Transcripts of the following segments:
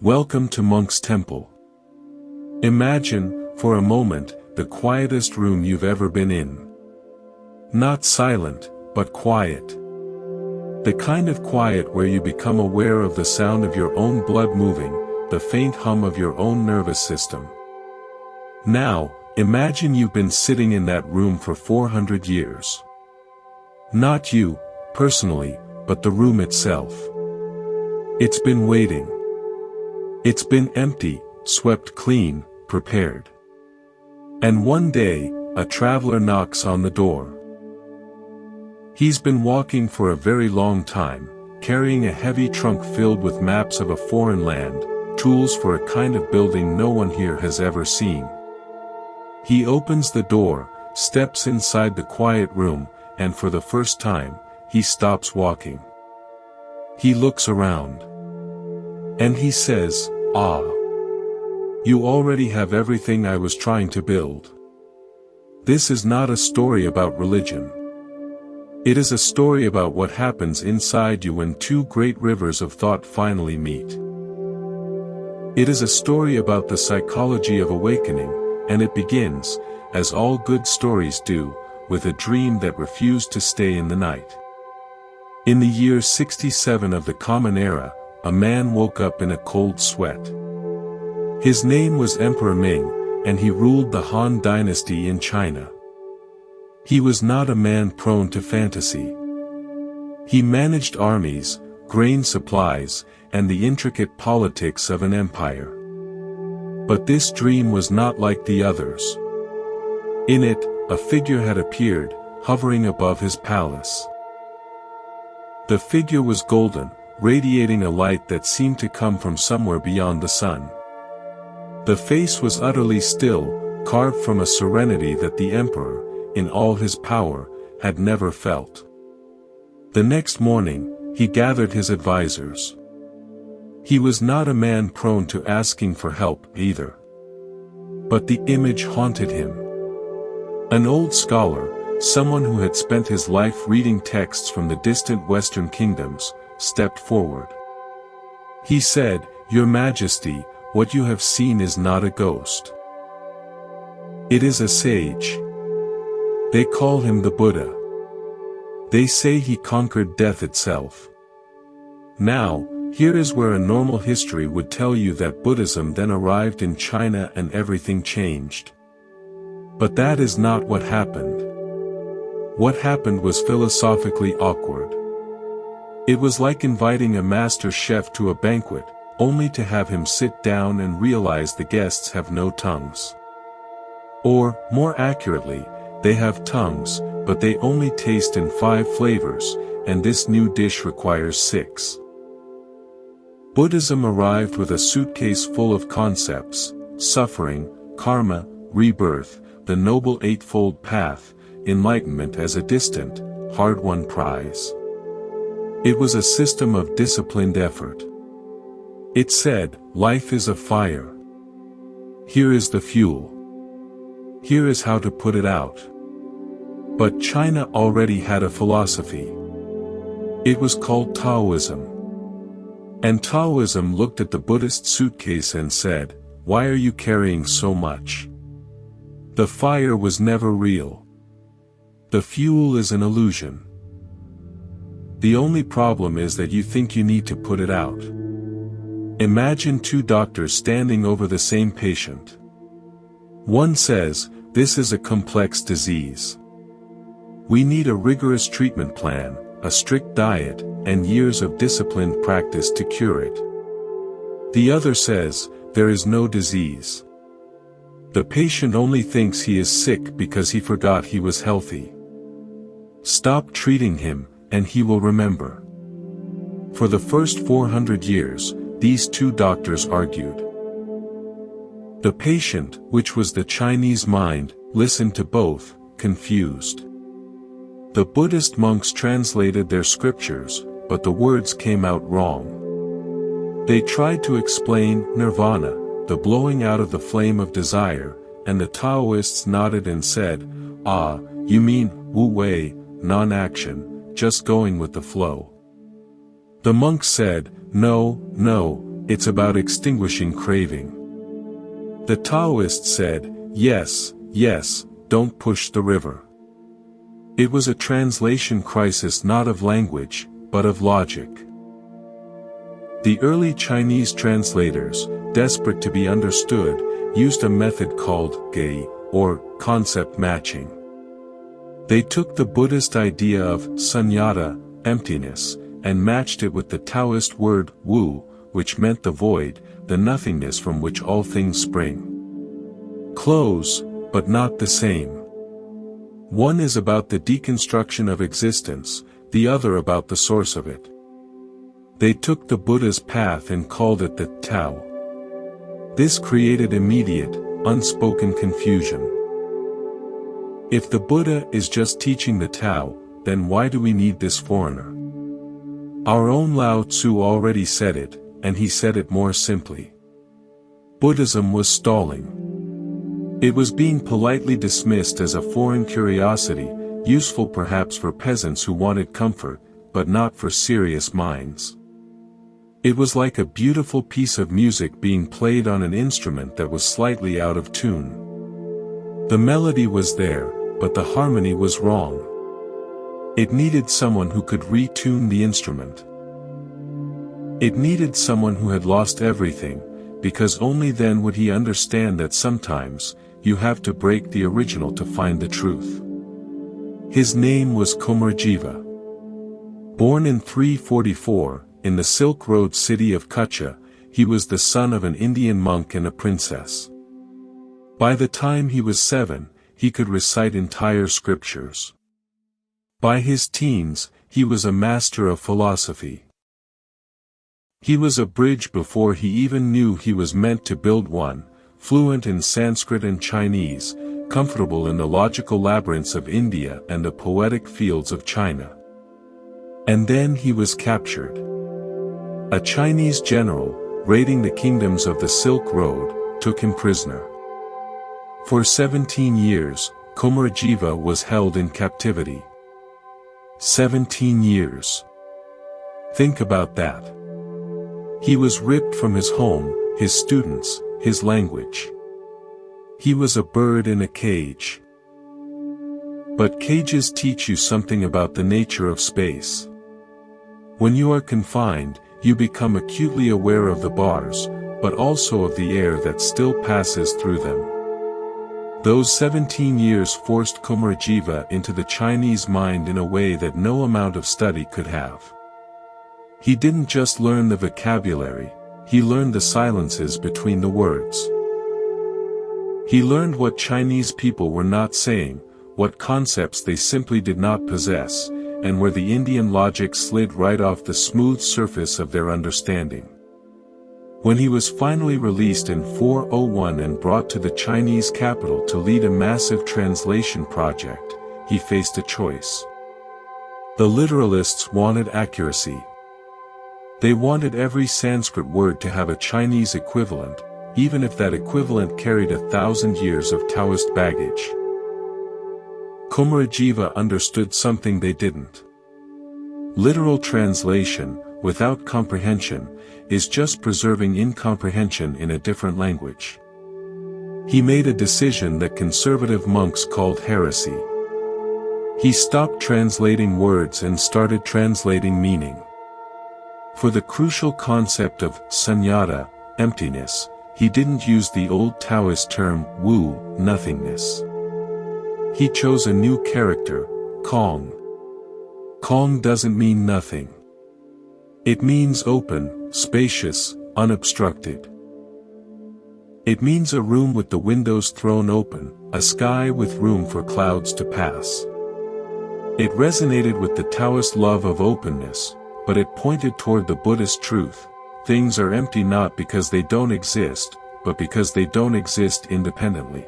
Welcome to Monk's Temple. Imagine, for a moment, the quietest room you've ever been in. Not silent, but quiet. The kind of quiet where you become aware of the sound of your own blood moving, the faint hum of your own nervous system. Now, imagine you've been sitting in that room for 400 years. Not you, personally, but the room itself. It's been waiting. It's been empty, swept clean, prepared. And one day, a traveler knocks on the door. He's been walking for a very long time, carrying a heavy trunk filled with maps of a foreign land, tools for a kind of building no one here has ever seen. He opens the door, steps inside the quiet room, and for the first time, he stops walking. He looks around. And he says, "Ah. You already have everything I was trying to build." This is not a story about religion. It is a story about what happens inside you when two great rivers of thought finally meet. It is a story about the psychology of awakening, and it begins, as all good stories do, with a dream that refused to stay in the night. In the year 67 of the Common Era, a man woke up in a cold sweat. His name was Emperor Ming, and he ruled the Han Dynasty in China. He was not a man prone to fantasy. He managed armies, grain supplies, and the intricate politics of an empire. But this dream was not like the others. In it, a figure had appeared, hovering above his palace. The figure was golden, radiating a light that seemed to come from somewhere beyond the sun. The face was utterly still, carved from a serenity that the emperor, in all his power, had never felt. The next morning, he gathered his advisors. He was not a man prone to asking for help either. But the image haunted him. An old scholar, someone who had spent his life reading texts from the distant Western kingdoms, stepped forward. He said, "Your Majesty, what you have seen is not a ghost. It is a sage. They call him the Buddha. They say he conquered death itself." Now, here is where a normal history would tell you that Buddhism then arrived in China and everything changed. But that is not what happened. What happened was philosophically awkward. It was like inviting a master chef to a banquet, only to have him sit down and realize the guests have no tongues. Or, more accurately, they have tongues, but they only taste in 5 flavors, and this new dish requires 6. Buddhism arrived with a suitcase full of concepts: suffering, karma, rebirth, the Noble Eightfold Path, enlightenment as a distant, hard-won prize. It was a system of disciplined effort. It said, life is a fire. Here is the fuel. Here is how to put it out. But China already had a philosophy. It was called Taoism. And Taoism looked at the Buddhist suitcase and said, "Why are you carrying so much? The fire was never real. The fuel is an illusion. The only problem is that you think you need to put it out." Imagine 2 doctors standing over the same patient. One says, "This is a complex disease. We need a rigorous treatment plan, a strict diet, and years of disciplined practice to cure it." The other says, "There is no disease. The patient only thinks he is sick because he forgot he was healthy. Stop treating him, and he will remember." For the first 400 years, these 2 doctors argued. The patient, which was the Chinese mind, listened to both, confused. The Buddhist monks translated their scriptures, but the words came out wrong. They tried to explain nirvana, the blowing out of the flame of desire, and the Taoists nodded and said, "Ah, you mean wu wei, non-action, just going with the flow." The monk said, "No, no, it's about extinguishing craving. The Taoists said, yes, yes, don't push the river. It was a translation crisis not of language, but of logic. The early Chinese translators, desperate to be understood, used a method called gai, or concept matching. They took the Buddhist idea of sunyata, emptiness, and matched it with the Taoist word wu, which meant the void, the nothingness from which all things spring. Close, but not the same. One is about the deconstruction of existence, the other about the source of it. They took the Buddha's path and called it the Tao. This created immediate, unspoken confusion. If the Buddha is just teaching the Tao, then why do we need this foreigner? Our own Lao Tzu already said it, and he said it more simply. Buddhism was stalling. It was being politely dismissed as a foreign curiosity, useful perhaps for peasants who wanted comfort, but not for serious minds. It was like a beautiful piece of music being played on an instrument that was slightly out of tune. The melody was there, but the harmony was wrong. It needed someone who could retune the instrument. It needed someone who had lost everything, because only then would he understand that sometimes, you have to break the original to find the truth. His name was Komarjiva. Born in 344, in the Silk Road city of Kutcha, he was the son of an Indian monk and a princess. By the time he was 7, he could recite entire scriptures. By his teens, he was a master of philosophy. He was a bridge before he even knew he was meant to build one, fluent in Sanskrit and Chinese, comfortable in the logical labyrinths of India and the poetic fields of China. And then he was captured. A Chinese general, raiding the kingdoms of the Silk Road, took him prisoner. For 17 years, Komarjiva was held in captivity. 17 years. Think about that. He was ripped from his home, his students, his language. He was a bird in a cage. But cages teach you something about the nature of space. When you are confined, you become acutely aware of the bars, but also of the air that still passes through them. Those 17 years forced Komarjiva into the Chinese mind in a way that no amount of study could have. He didn't just learn the vocabulary, he learned the silences between the words. He learned what Chinese people were not saying, what concepts they simply did not possess, and where the Indian logic slid right off the smooth surface of their understanding. When he was finally released in 401 and brought to the Chinese capital to lead a massive translation project, he faced a choice. The literalists wanted accuracy. They wanted every Sanskrit word to have a Chinese equivalent, even if that equivalent carried 1,000 years of Taoist baggage. Komarjiva understood something they didn't. Literal translation, without comprehension, is just preserving incomprehension in a different language. He made a decision that conservative monks called heresy. He stopped translating words and started translating meaning. For the crucial concept of sunyata, emptiness, he didn't use the old Taoist term wu, nothingness. He chose a new character, Kong. Kong doesn't mean nothing. It means open, spacious, unobstructed. It means a room with the windows thrown open, a sky with room for clouds to pass. It resonated with the Taoist love of openness, but it pointed toward the Buddhist truth: things are empty not because they don't exist, but because they don't exist independently.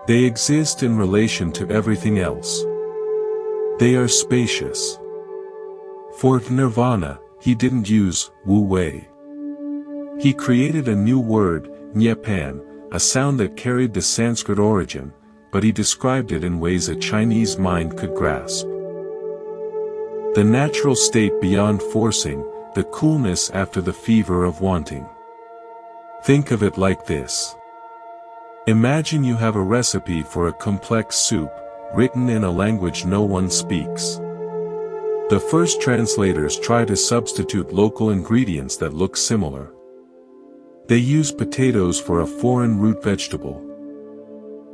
They exist in relation to everything else. They are spacious. For nirvana, he didn't use wu-wei. He created a new word, nyepan, a sound that carried the Sanskrit origin, but he described it in ways a Chinese mind could grasp. The natural state beyond forcing, the coolness after the fever of wanting. Think of it like this. Imagine you have a recipe for a complex soup, written in a language no one speaks. The first translators try to substitute local ingredients that look similar. They use potatoes for a foreign root vegetable.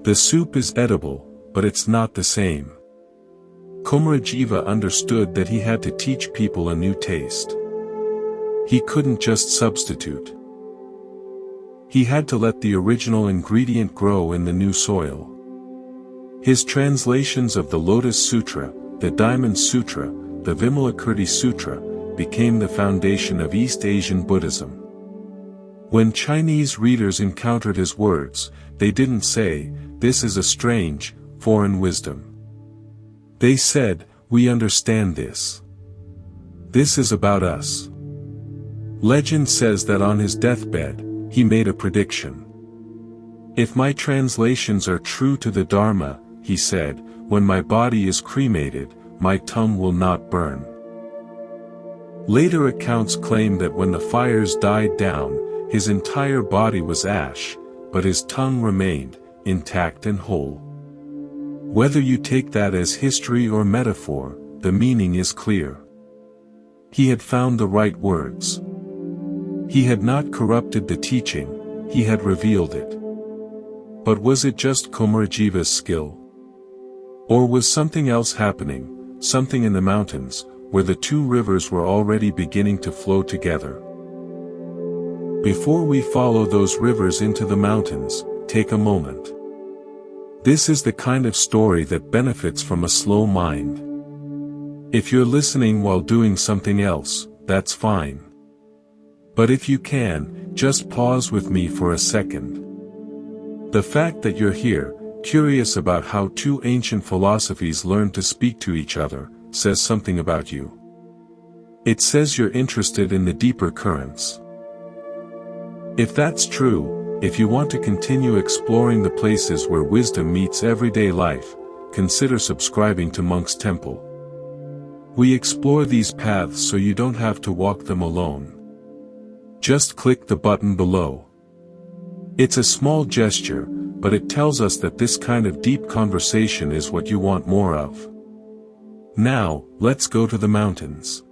The soup is edible, but it's not the same. Kumarajiva understood that he had to teach people a new taste. He couldn't just substitute. He had to let the original ingredient grow in the new soil. His translations of the Lotus Sutra, the Diamond Sutra, the Vimalakirti Sutra, became the foundation of East Asian Buddhism. When Chinese readers encountered his words, they didn't say, "This is a strange, foreign wisdom." They said, "We understand this. This is about us." Legend says that on his deathbed, he made a prediction. "If my translations are true to the Dharma," he said, "when my body is cremated, my tongue will not burn." Later accounts claim that when the fires died down, his entire body was ash, but his tongue remained, intact and whole. Whether you take that as history or metaphor, the meaning is clear. He had found the right words. He had not corrupted the teaching, he had revealed it. But was it just Kumarajiva's skill? Or was something else happening, something in the mountains, where the two rivers were already beginning to flow together? Before we follow those rivers into the mountains, take a moment. This is the kind of story that benefits from a slow mind. If you're listening while doing something else, that's fine. But if you can, just pause with me for a second. The fact that you're here, curious about how two ancient philosophies learned to speak to each other, says something about you. It says you're interested in the deeper currents. If that's true, if you want to continue exploring the places where wisdom meets everyday life, consider subscribing to Monk's Temple. We explore these paths so you don't have to walk them alone. Just click the button below. It's a small gesture, but it tells us that this kind of deep conversation is what you want more of. Now, let's go to the mountains.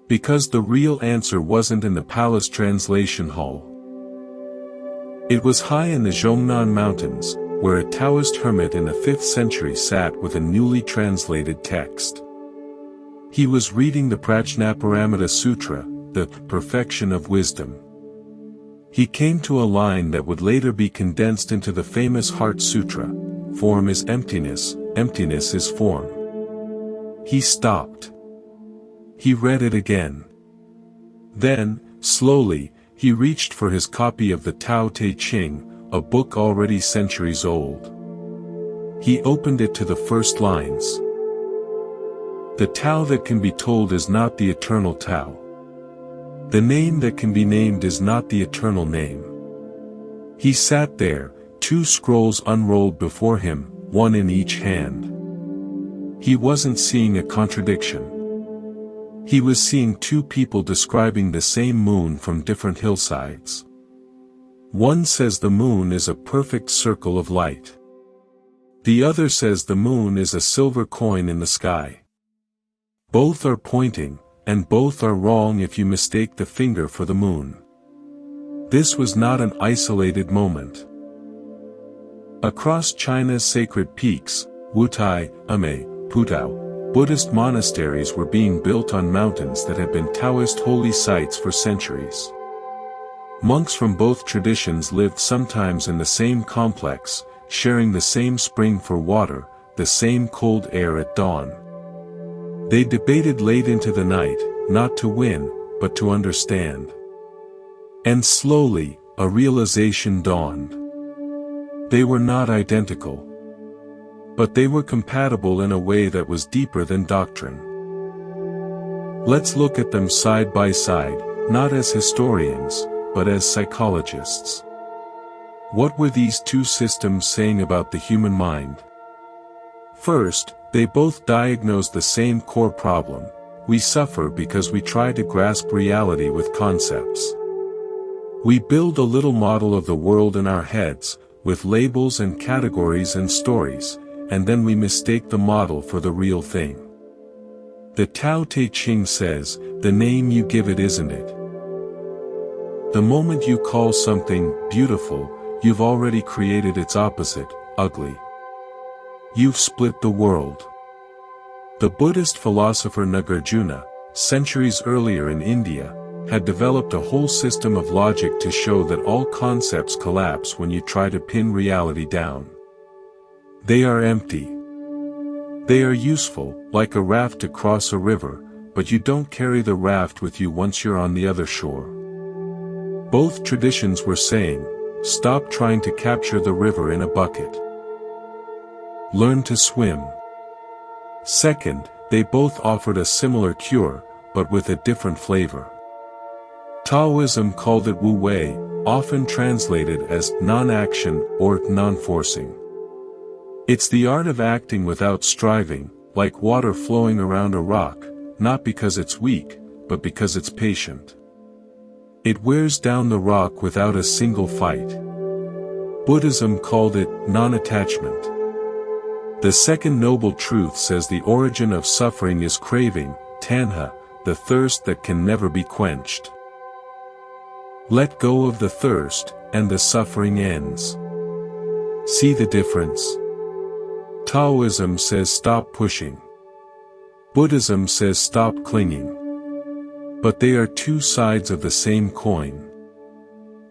Because the real answer wasn't in the palace translation hall. It was high in the Zhongnan Mountains, where a Taoist hermit in the 5th century sat with a newly translated text. He was reading the Prajnaparamita Sutra, the perfection of wisdom. He came to a line that would later be condensed into the famous Heart Sutra: form is emptiness, emptiness is form. He stopped. He read it again. Then, slowly, he reached for his copy of the Tao Te Ching, a book already centuries old. He opened it to the first lines. The Tao that can be told is not the eternal Tao. The name that can be named is not the eternal name. He sat there, 2 scrolls unrolled before him, one in each hand. He wasn't seeing a contradiction. He was seeing 2 people describing the same moon from different hillsides. One says the moon is a perfect circle of light. The other says the moon is a silver coin in the sky. Both are pointing, and both are wrong if you mistake the finger for the moon. This was not an isolated moment. Across China's sacred peaks, Wutai, Ame, Putao, Buddhist monasteries were being built on mountains that had been Taoist holy sites for centuries. Monks from both traditions lived sometimes in the same complex, sharing the same spring for water, the same cold air at dawn. They debated late into the night, not to win, but to understand. And slowly, a realization dawned. They were not identical. But they were compatible in a way that was deeper than doctrine. Let's look at them side by side, not as historians, but as psychologists. What were these 2 systems saying about the human mind? First, they both diagnosed the same core problem: we suffer because we try to grasp reality with concepts. We build a little model of the world in our heads, with labels and categories and stories, and then we mistake the model for the real thing. The Tao Te Ching says, the name you give it isn't it. The moment you call something beautiful, you've already created its opposite, ugly. You've split the world. The Buddhist philosopher Nagarjuna, centuries earlier in India, had developed a whole system of logic to show that all concepts collapse when you try to pin reality down. They are empty. They are useful, like a raft to cross a river, but you don't carry the raft with you once you're on the other shore. Both traditions were saying, stop trying to capture the river in a bucket. Learn to swim. Second, they both offered a similar cure, but with a different flavor. Taoism called it Wu Wei, often translated as non-action or non-forcing. It's the art of acting without striving, like water flowing around a rock, not because it's weak, but because it's patient. It wears down the rock without a single fight. Buddhism called it non-attachment. The second noble truth says the origin of suffering is craving, tanha, the thirst that can never be quenched. Let go of the thirst, and the suffering ends. See the difference? Taoism says stop pushing. Buddhism says stop clinging. But they are two sides of the same coin.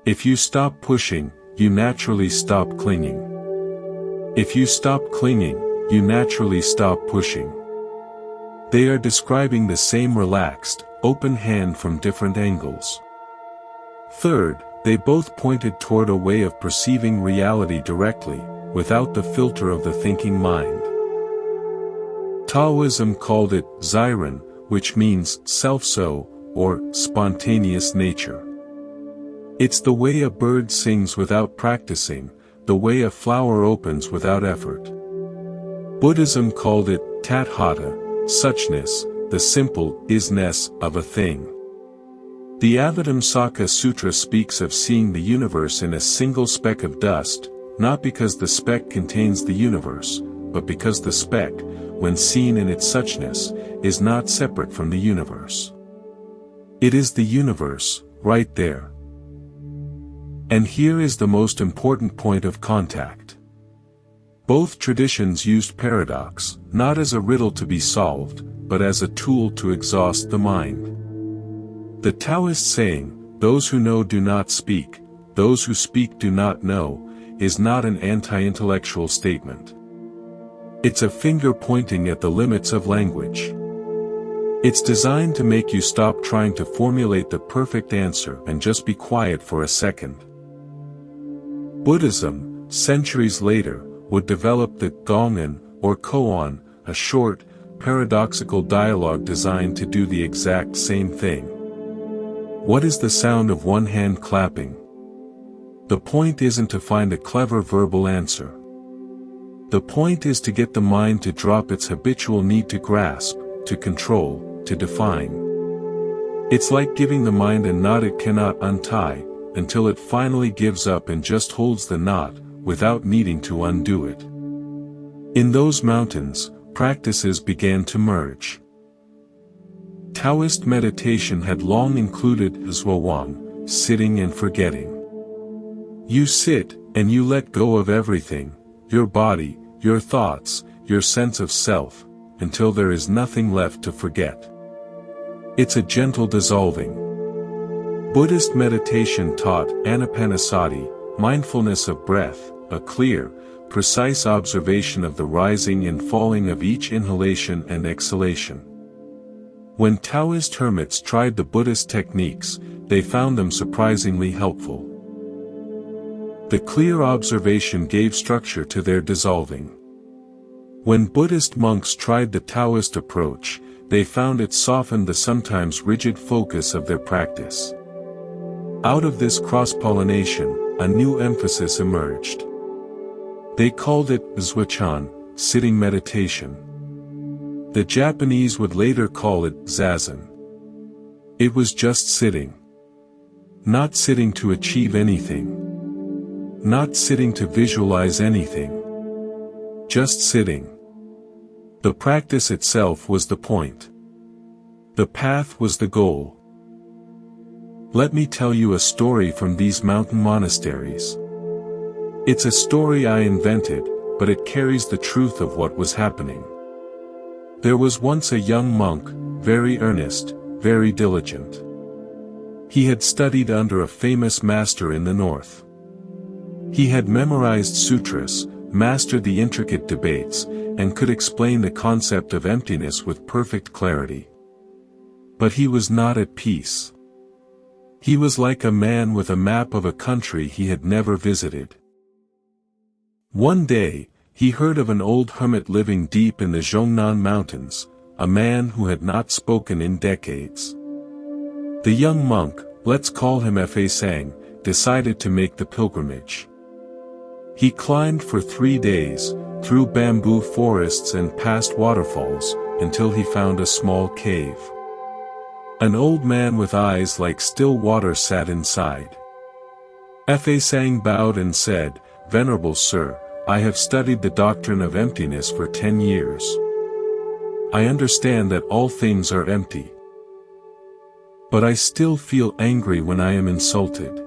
If you stop pushing, you naturally stop clinging. If you stop clinging, you naturally stop pushing. They are describing the same relaxed, open hand from different angles. Third, they both pointed toward a way of perceiving reality directly, without the filter of the thinking mind. Taoism called it Ziren, which means self-so, or spontaneous nature. It's the way a bird sings without practicing, the way a flower opens without effort. Buddhism called it Tathata, suchness, the simple isness of a thing. The Avatamsaka Sutra speaks of seeing the universe in a single speck of dust, not because the speck contains the universe, but because the speck, when seen in its suchness, is not separate from the universe. It is the universe, right there. And here is the most important point of contact. Both traditions used paradox, not as a riddle to be solved, but as a tool to exhaust the mind. The Taoist saying, those who know do not speak, those who speak do not know, is not an anti-intellectual statement. It's a finger pointing at the limits of language. It's designed to make you stop trying to formulate the perfect answer and just be quiet for a second. Buddhism, centuries later, would develop the Gongen, or koan, a short, paradoxical dialogue designed to do the exact same thing. What is the sound of one hand clapping? The point isn't to find a clever verbal answer. The point is to get the mind to drop its habitual need to grasp, to control, to define. It's like giving the mind a knot it cannot untie, until it finally gives up and just holds the knot, without needing to undo it. In those mountains, practices began to merge. Taoist meditation had long included zhuang, sitting and forgetting. You sit, and you let go of everything, your body, your thoughts, your sense of self, until there is nothing left to forget. It's a gentle dissolving. Buddhist meditation taught anapanasati, mindfulness of breath, a clear, precise observation of the rising and falling of each inhalation and exhalation. When Taoist hermits tried the Buddhist techniques, they found them surprisingly helpful. The clear observation gave structure to their dissolving. When Buddhist monks tried the Taoist approach, they found it softened the sometimes rigid focus of their practice. Out of this cross-pollination, a new emphasis emerged. They called it Zhuachan, sitting meditation. The Japanese would later call it zazen. It was just sitting. Not sitting to achieve anything. Not sitting to visualize anything. Just sitting. The practice itself was the point. The path was the goal. Let me tell you a story from these mountain monasteries. It's a story I invented, but it carries the truth of what was happening. There was once a young monk, very earnest, very diligent. He had studied under a famous master in the north. He had memorized sutras, mastered the intricate debates, and could explain the concept of emptiness with perfect clarity. But he was not at peace. He was like a man with a map of a country he had never visited. One day, he heard of an old hermit living deep in the Zhongnan Mountains, a man who had not spoken in decades. The young monk, let's call him Fa Sang, decided to make the pilgrimage. He climbed for 3 days, through bamboo forests and past waterfalls, until he found a small cave. An old man with eyes like still water sat inside. Fa Sang bowed and said, "Venerable sir, I have studied the doctrine of emptiness for 10 years. I understand that all things are empty. But I still feel angry when I am insulted.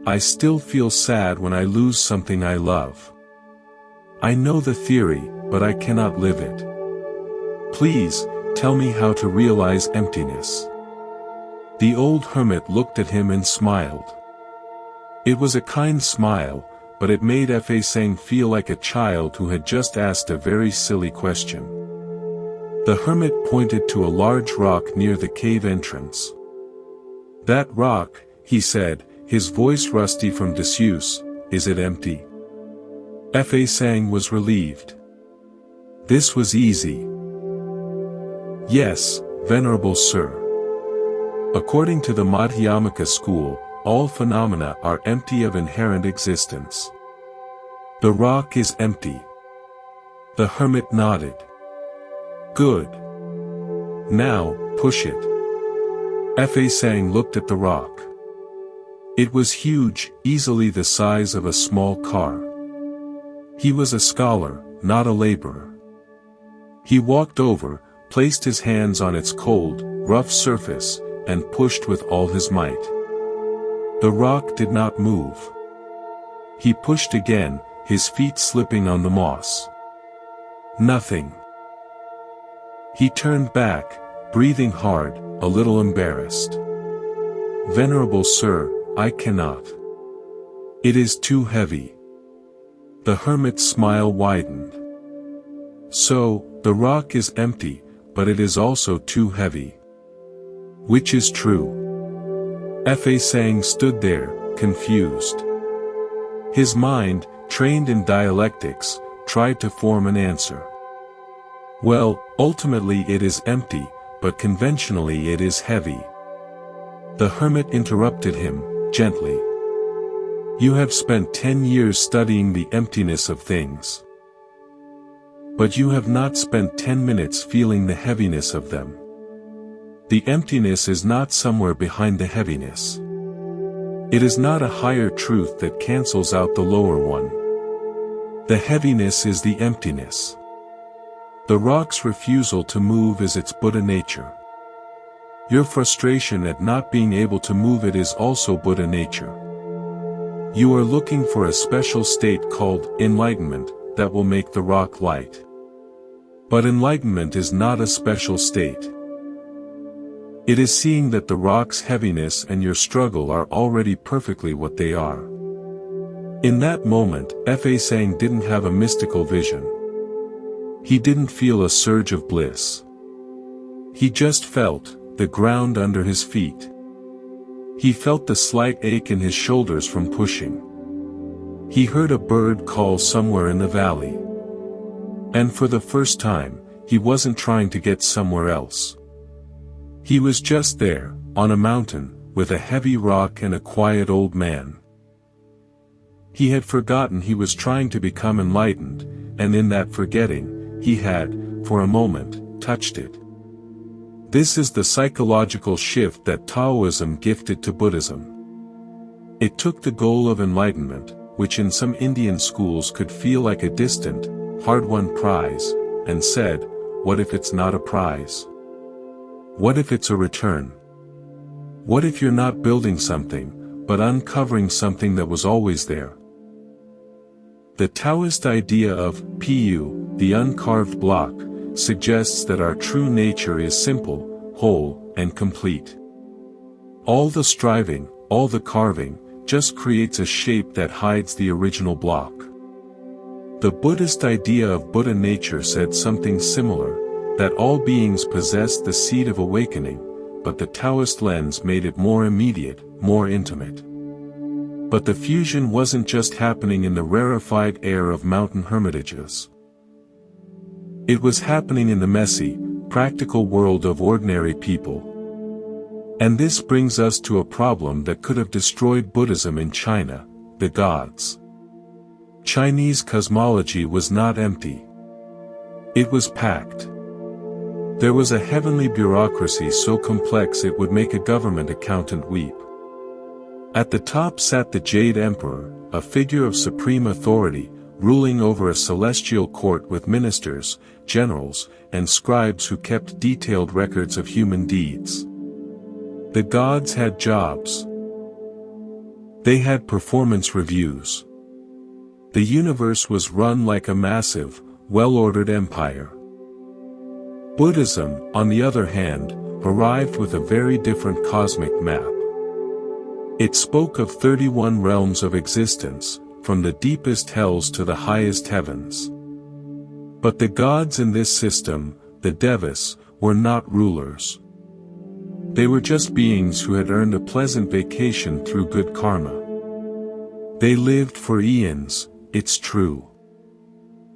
I still feel sad when I lose something I love. I know the theory, but I cannot live it. Please, tell me how to realize emptiness." The old hermit looked at him and smiled. It was a kind smile, but it made Fa Sang feel like a child who had just asked a very silly question. The hermit pointed to a large rock near the cave entrance. "That rock," he said, his voice rusty from disuse, "is it empty?" Fa Sang was relieved. This was easy. "Yes, venerable sir. According to the Madhyamaka school, all phenomena are empty of inherent existence. The rock is empty." The hermit nodded. "Good. Now, push it." Fa Sang looked at the rock. It was huge, easily the size of a small car. He was a scholar, not a laborer. He walked over, placed his hands on its cold, rough surface, and pushed with all his might. The rock did not move. He pushed again, his feet slipping on the moss. Nothing. He turned back, breathing hard, a little embarrassed. "Venerable sir, I cannot. It is too heavy." The hermit's smile widened. "So, the rock is empty, but it is also too heavy. Which is true?" Fa Sang stood there, confused. His mind, trained in dialectics, tried to form an answer. "Well, ultimately it is empty, but conventionally it is heavy." The hermit interrupted him, gently. "You have spent 10 years studying the emptiness of things. But you have not spent 10 minutes feeling the heaviness of them. The emptiness is not somewhere behind the heaviness. It is not a higher truth that cancels out the lower one. The heaviness is the emptiness. The rock's refusal to move is its Buddha nature. Your frustration at not being able to move it is also Buddha nature. You are looking for a special state called enlightenment that will make the rock light. But enlightenment is not a special state. It is seeing that the rock's heaviness and your struggle are already perfectly what they are." In that moment, Fa Sang didn't have a mystical vision. He didn't feel a surge of bliss. He just felt the ground under his feet. He felt the slight ache in his shoulders from pushing. He heard a bird call somewhere in the valley. And for the first time, he wasn't trying to get somewhere else. He was just there, on a mountain, with a heavy rock and a quiet old man. He had forgotten he was trying to become enlightened, and in that forgetting, he had for a moment, touched it. This is the psychological shift that Taoism gifted to Buddhism. It took the goal of enlightenment, which in some Indian schools could feel like a distant, hard-won prize, and said, what if it's not a prize? What if it's a return? What if you're not building something, but uncovering something that was always there? The Taoist idea of pu, the uncarved block, suggests that our true nature is simple, whole, and complete. All the striving, all the carving, just creates a shape that hides the original block. The Buddhist idea of Buddha nature said something similar, that all beings possess the seed of awakening, but the Taoist lens made it more immediate, more intimate. But the fusion wasn't just happening in the rarefied air of mountain hermitages. It was happening in the messy, practical world of ordinary people. And this brings us to a problem that could have destroyed Buddhism in China, the gods. Chinese cosmology was not empty. It was packed. There was a heavenly bureaucracy so complex it would make a government accountant weep. At the top sat the Jade Emperor, a figure of supreme authority, ruling over a celestial court with ministers, generals, and scribes who kept detailed records of human deeds. The gods had jobs. They had performance reviews. The universe was run like a massive, well-ordered empire. Buddhism, on the other hand, arrived with a very different cosmic map. It spoke of 31 realms of existence, from the deepest hells to the highest heavens. But the gods in this system, the devas, were not rulers. They were just beings who had earned a pleasant vacation through good karma. They lived for eons, it's true.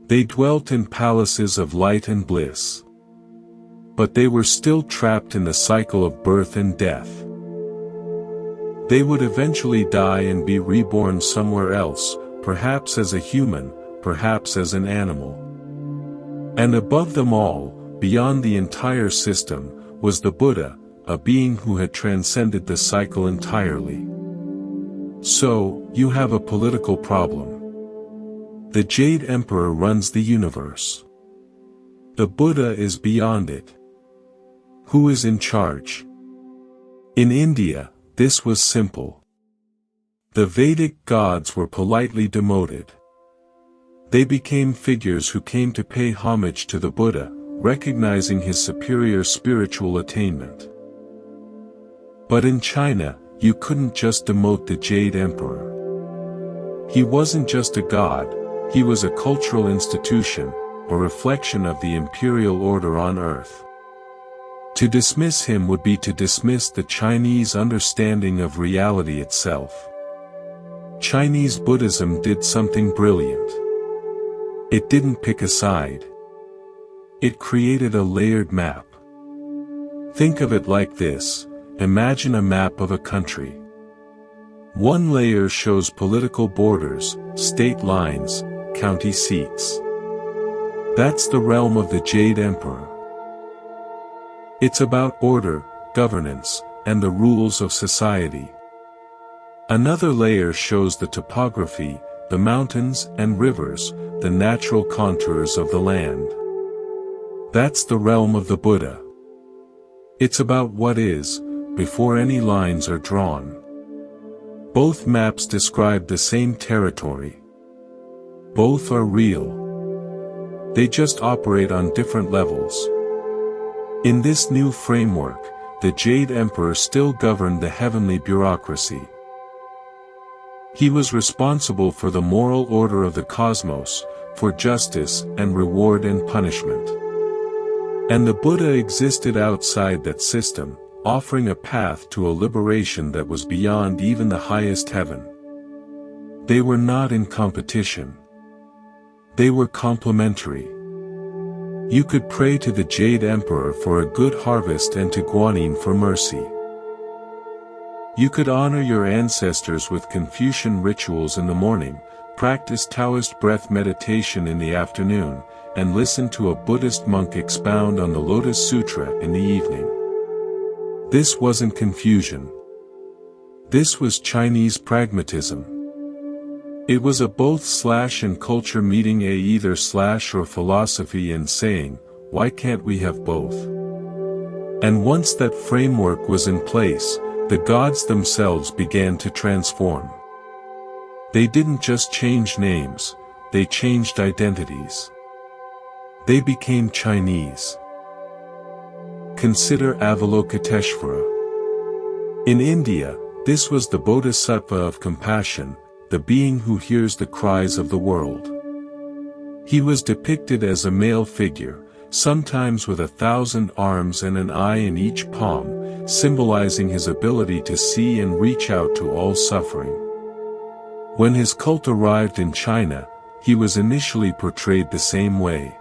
They dwelt in palaces of light and bliss. But they were still trapped in the cycle of birth and death. They would eventually die and be reborn somewhere else, perhaps as a human, perhaps as an animal. And above them all, beyond the entire system, was the Buddha, a being who had transcended the cycle entirely. So, you have a political problem. The Jade Emperor runs the universe. The Buddha is beyond it. Who is in charge? In India, this was simple. The Vedic gods were politely demoted. They became figures who came to pay homage to the Buddha, recognizing his superior spiritual attainment. But in China, you couldn't just demote the Jade Emperor. He wasn't just a god, he was a cultural institution, a reflection of the imperial order on earth. To dismiss him would be to dismiss the Chinese understanding of reality itself. Chinese Buddhism did something brilliant. It didn't pick a side. It created a layered map. Think of it like this, imagine a map of a country. One layer shows political borders, state lines, county seats. That's the realm of the Jade Emperor. It's about order, governance, and the rules of society. Another layer shows the topography, the mountains and rivers, the natural contours of the land. That's the realm of the Buddha. It's about what is, before any lines are drawn. Both maps describe the same territory. Both are real. They just operate on different levels. In this new framework, the Jade Emperor still governed the heavenly bureaucracy. He was responsible for the moral order of the cosmos, for justice and reward and punishment. And the Buddha existed outside that system, offering a path to a liberation that was beyond even the highest heaven. They were not in competition. They were complementary. You could pray to the Jade Emperor for a good harvest and to Guanyin for mercy. You could honor your ancestors with Confucian rituals in the morning, practice Taoist breath meditation in the afternoon, and listen to a Buddhist monk expound on the Lotus Sutra in the evening. This wasn't confusion. This was Chinese pragmatism. It was a both/and culture meeting a either/or philosophy and saying, why can't we have both? And once that framework was in place, the gods themselves began to transform. They didn't just change names, they changed identities. They became Chinese. Consider Avalokiteshvara. In India, this was the Bodhisattva of compassion, the being who hears the cries of the world. He was depicted as a male figure, sometimes with 1,000 arms and an eye in each palm, symbolizing his ability to see and reach out to all suffering. When his cult arrived in China, he was initially portrayed the same way.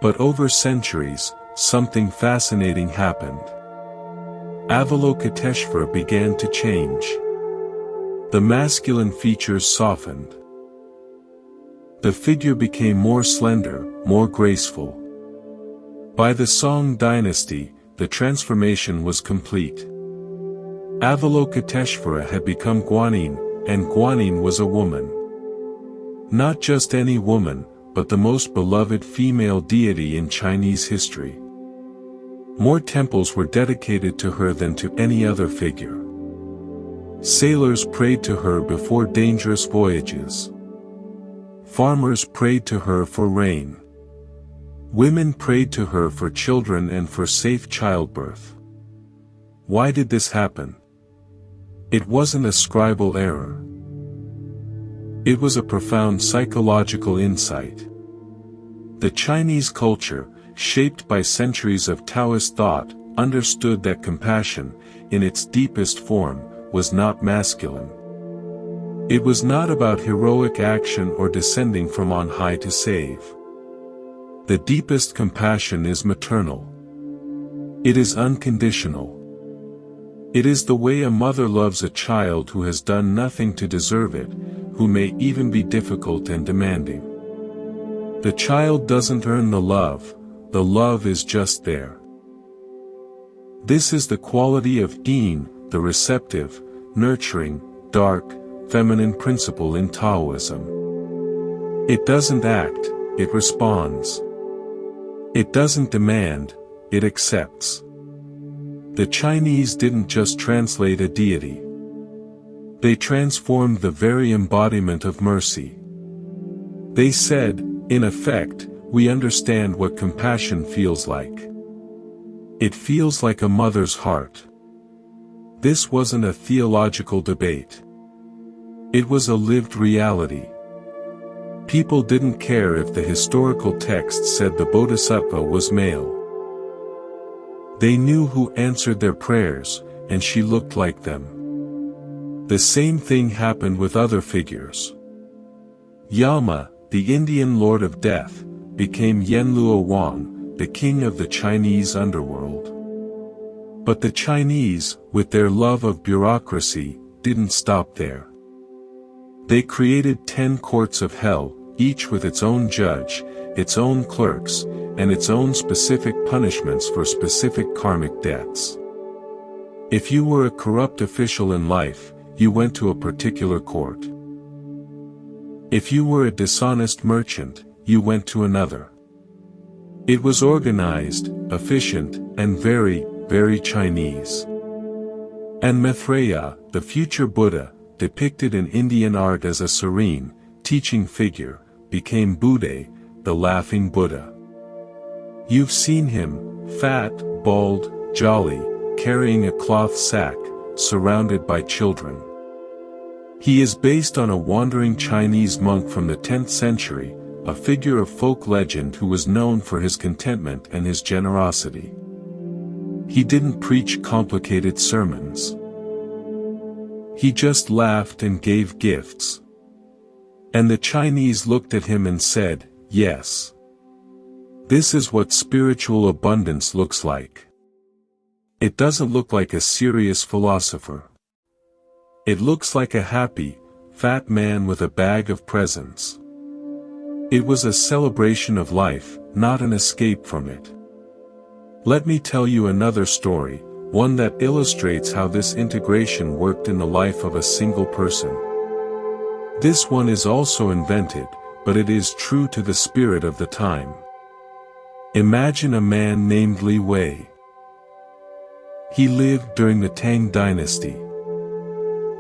But over centuries, something fascinating happened. Avalokiteshvara began to change. The masculine features softened. The figure became more slender, more graceful. By the Song dynasty, the transformation was complete. Avalokiteshvara had become Guanyin, and Guanyin was a woman. Not just any woman, but the most beloved female deity in Chinese history. More temples were dedicated to her than to any other figure. Sailors prayed to her before dangerous voyages. Farmers prayed to her for rain. Women prayed to her for children and for safe childbirth. Why did this happen? It wasn't a scribal error. It was a profound psychological insight. The Chinese culture, shaped by centuries of Taoist thought, understood that compassion, in its deepest form, was not masculine. It was not about heroic action or descending from on high to save. The deepest compassion is maternal. It is unconditional. It is the way a mother loves a child who has done nothing to deserve it, who may even be difficult and demanding. The child doesn't earn the love is just there. This is the quality of yin, the receptive, nurturing, dark, feminine principle in Taoism. It doesn't act, it responds. It doesn't demand, it accepts. The Chinese didn't just translate a deity. They transformed the very embodiment of mercy. They said, in effect, we understand what compassion feels like. It feels like a mother's heart. This wasn't a theological debate. It was a lived reality. People didn't care if the historical text said the Bodhisattva was male. They knew who answered their prayers, and she looked like them. The same thing happened with other figures. Yama, the Indian Lord of Death, became Yanluo Wang, the king of the Chinese underworld. But the Chinese, with their love of bureaucracy, didn't stop there. They created 10 courts of hell, each with its own judge, its own clerks, and its own specific punishments for specific karmic debts. If you were a corrupt official in life, you went to a particular court. If you were a dishonest merchant, you went to another. It was organized, efficient, and very, very Chinese. And Maitreya, the future Buddha, depicted in Indian art as a serene, teaching figure, became Buddha, the laughing Buddha. You've seen him, fat, bald, jolly, carrying a cloth sack, surrounded by children. He is based on a wandering Chinese monk from the 10th century, a figure of folk legend who was known for his contentment and his generosity. He didn't preach complicated sermons. He just laughed and gave gifts. And the Chinese looked at him and said, yes. This is what spiritual abundance looks like. It doesn't look like a serious philosopher. It looks like a happy, fat man with a bag of presents. It was a celebration of life, not an escape from it. Let me tell you another story, one that illustrates how this integration worked in the life of a single person. This one is also invented, but it is true to the spirit of the time. Imagine a man named Li Wei. He lived during the Tang dynasty.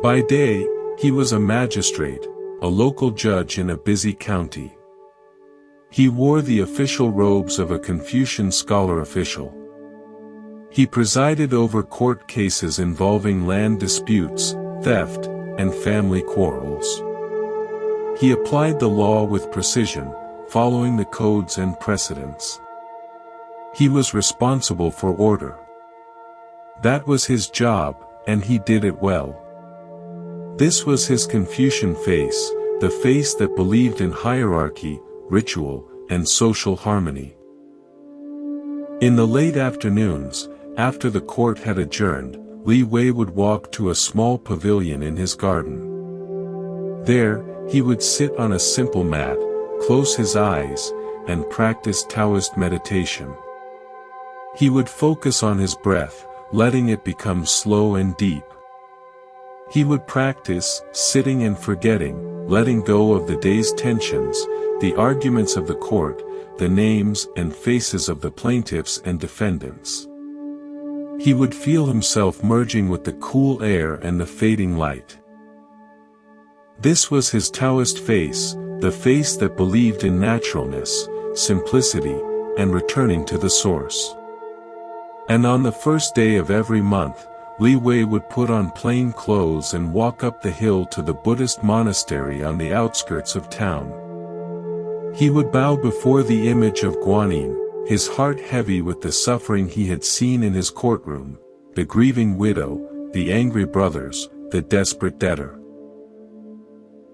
By day, he was a magistrate, a local judge in a busy county. He wore the official robes of a Confucian scholar official. He presided over court cases involving land disputes, theft, and family quarrels. He applied the law with precision, following the codes and precedents. He was responsible for order. That was his job, and he did it well. This was his Confucian face, the face that believed in hierarchy, ritual, and social harmony. In the late afternoons, after the court had adjourned, Li Wei would walk to a small pavilion in his garden. There, he would sit on a simple mat, close his eyes, and practice Taoist meditation. He would focus on his breath, letting it become slow and deep. He would practice sitting and forgetting, letting go of the day's tensions, the arguments of the court, the names and faces of the plaintiffs and defendants. He would feel himself merging with the cool air and the fading light. This was his Taoist face, the face that believed in naturalness, simplicity, and returning to the source. And on the first day of every month, Li Wei would put on plain clothes and walk up the hill to the Buddhist monastery on the outskirts of town. He would bow before the image of Guanyin, his heart heavy with the suffering he had seen in his courtroom, the grieving widow, the angry brothers, the desperate debtor.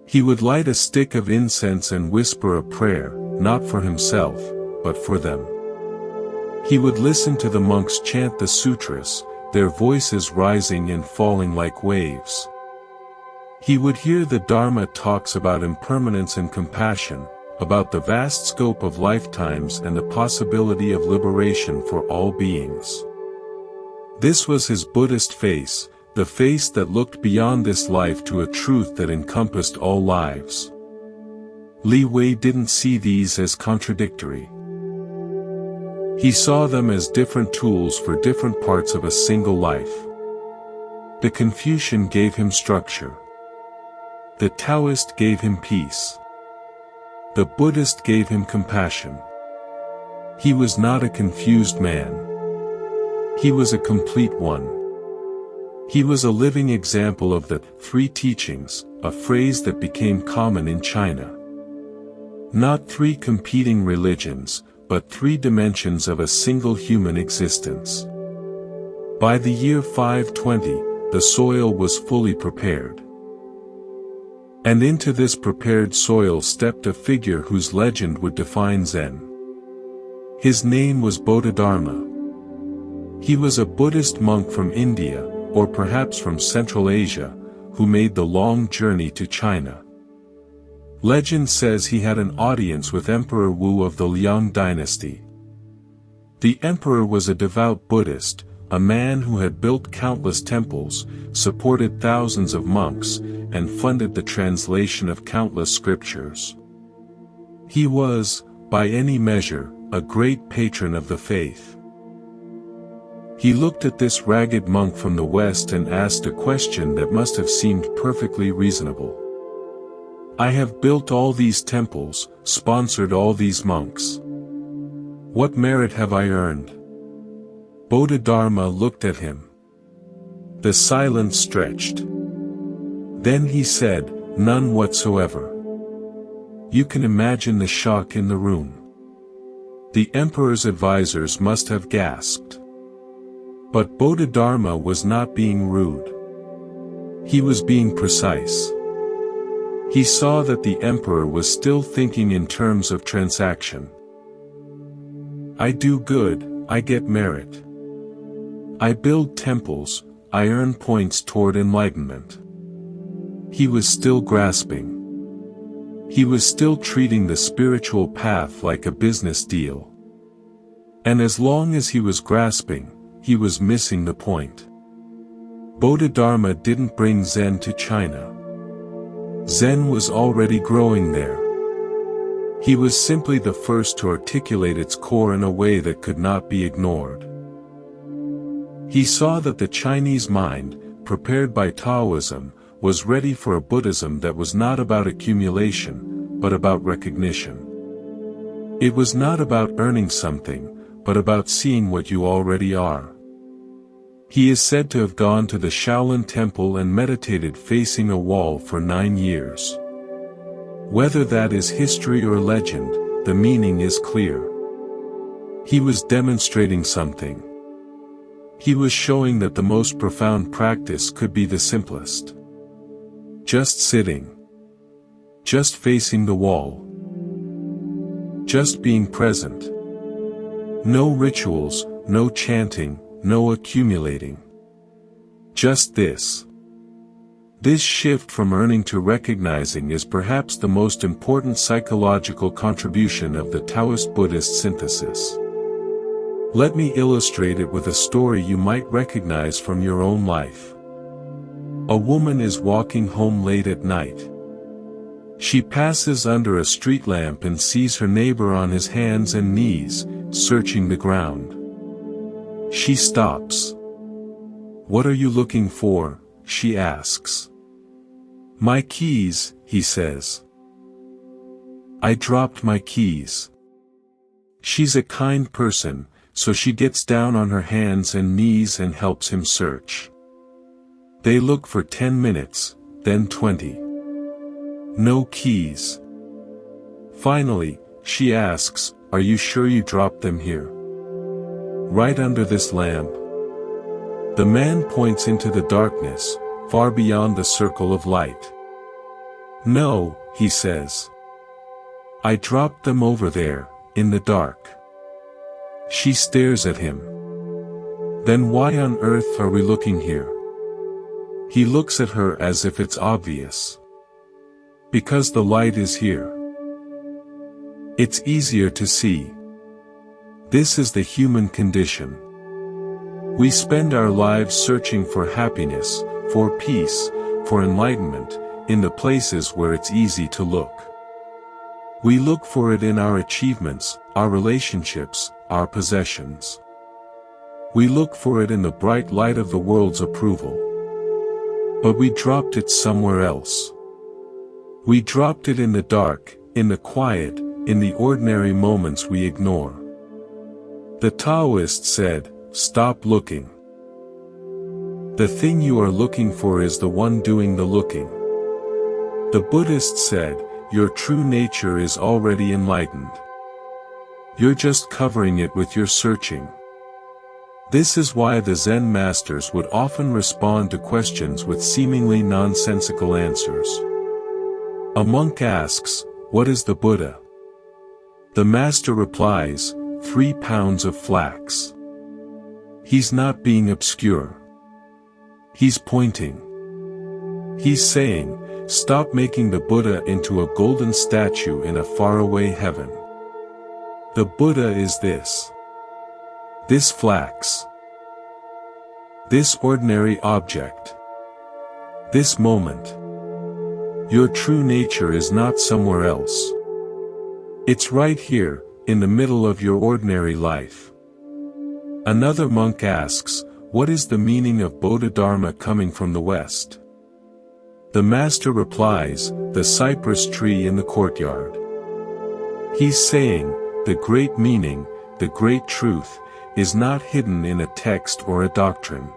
He would light a stick of incense and whisper a prayer, not for himself, but for them. He would listen to the monks chant the sutras, their voices rising and falling like waves. He would hear the Dharma talks about impermanence and compassion, about the vast scope of lifetimes and the possibility of liberation for all beings. This was his Buddhist face, the face that looked beyond this life to a truth that encompassed all lives. Li Wei didn't see these as contradictory. He saw them as different tools for different parts of a single life. The Confucian gave him structure. The Taoist gave him peace. The Buddhist gave him compassion. He was not a confused man. He was a complete one. He was a living example of the three teachings, a phrase that became common in China. Not three competing religions, but three dimensions of a single human existence. By the year 520, the soil was fully prepared. And into this prepared soil stepped a figure whose legend would define Zen. His name was Bodhidharma. He was a Buddhist monk from India, or perhaps from Central Asia, who made the long journey to China. Legend says he had an audience with Emperor Wu of the Liang dynasty. The emperor was a devout Buddhist, a man who had built countless temples, supported thousands of monks, and funded the translation of countless scriptures. He was, by any measure, a great patron of the faith. He looked at this ragged monk from the west and asked a question that must have seemed perfectly reasonable. I have built all these temples, sponsored all these monks. What merit have I earned? Bodhidharma looked at him. The silence stretched. Then he said, none whatsoever. You can imagine the shock in the room. The emperor's advisors must have gasped. But Bodhidharma was not being rude. He was being precise. He saw that the emperor was still thinking in terms of transaction. I do good, I get merit. I build temples, I earn points toward enlightenment. He was still grasping. He was still treating the spiritual path like a business deal. And as long as he was grasping, he was missing the point. Bodhidharma didn't bring Zen to China. Zen was already growing there. He was simply the first to articulate its core in a way that could not be ignored. He saw that the Chinese mind, prepared by Taoism, was ready for a Buddhism that was not about accumulation, but about recognition. It was not about earning something, but about seeing what you already are. He is said to have gone to the Shaolin Temple and meditated facing a wall for 9 years. Whether that is history or legend, the meaning is clear. He was demonstrating something. He was showing that the most profound practice could be the simplest. Just sitting. Just facing the wall. Just being present. No rituals, no chanting, no accumulating. Just this. This shift from earning to recognizing is perhaps the most important psychological contribution of the Taoist Buddhist synthesis. Let me illustrate it with a story you might recognize from your own life. A woman is walking home late at night. She passes under a street lamp and sees her neighbor on his hands and knees, searching the ground. She stops. "What are you looking for?" she asks. "My keys," he says. "I dropped my keys." She's a kind person, so she gets down on her hands and knees and helps him search. They look for 10 minutes, then 20. No keys. Finally, she asks, "Are you sure you dropped them here?" "Right under this lamp." The man points into the darkness, far beyond the circle of light. "No," he says. "I dropped them over there, in the dark." She stares at him. "Then why on earth are we looking here?" He looks at her as if it's obvious. "Because the light is here. It's easier to see." This is the human condition. We spend our lives searching for happiness, for peace, for enlightenment, in the places where it's easy to look. We look for it in our achievements, our relationships, our possessions. We look for it in the bright light of the world's approval. But we dropped it somewhere else. We dropped it in the dark, in the quiet, in the ordinary moments we ignore. The Taoist said, "Stop looking. The thing you are looking for is the one doing the looking." The Buddhist said, "Your true nature is already enlightened. You're just covering it with your searching." This is why the Zen masters would often respond to questions with seemingly nonsensical answers. A monk asks, "What is the Buddha?" The master replies, 3 pounds of flax." He's not being obscure. He's pointing. He's saying, stop making the Buddha into a golden statue in a faraway heaven. The Buddha is this. This flax. This ordinary object. This moment. Your true nature is not somewhere else. It's right here, in the middle of your ordinary life. Another monk asks, "What is the meaning of Bodhidharma coming from the West?" The master replies, "The cypress tree in the courtyard." He's saying, the great meaning, the great truth, is not hidden in a text or a doctrine.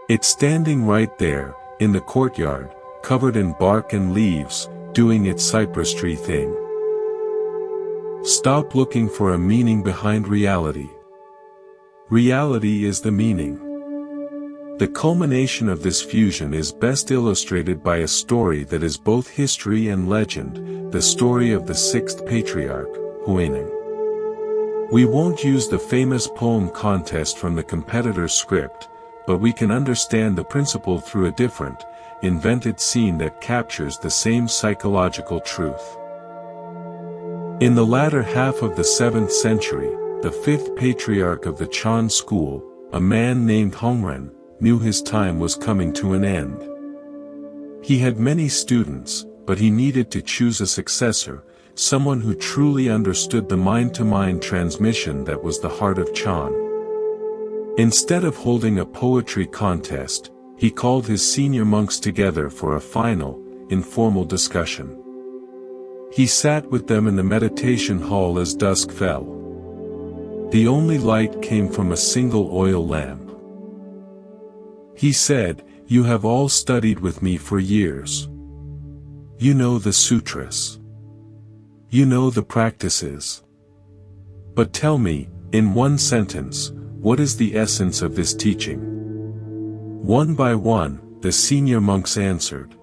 It's standing right there, in the courtyard, covered in bark and leaves, doing its cypress tree thing. Stop looking for a meaning behind reality. Reality is the meaning. The culmination of this fusion is best illustrated by a story that is both history and legend, the story of the sixth patriarch, Huineng. We won't use the famous poem contest from the competitor's script, but we can understand the principle through a different, invented scene that captures the same psychological truth. In the latter half of the 7th century, the 5th patriarch of the Chan school, a man named Hongren, knew his time was coming to an end. He had many students, but he needed to choose a successor, someone who truly understood the mind-to-mind transmission that was the heart of Chan. Instead of holding a poetry contest, he called his senior monks together for a final, informal discussion. He sat with them in the meditation hall as dusk fell. The only light came from a single oil lamp. He said, "You have all studied with me for years. You know the sutras. You know the practices. But tell me, in one sentence, what is the essence of this teaching?" One by one, the senior monks answered.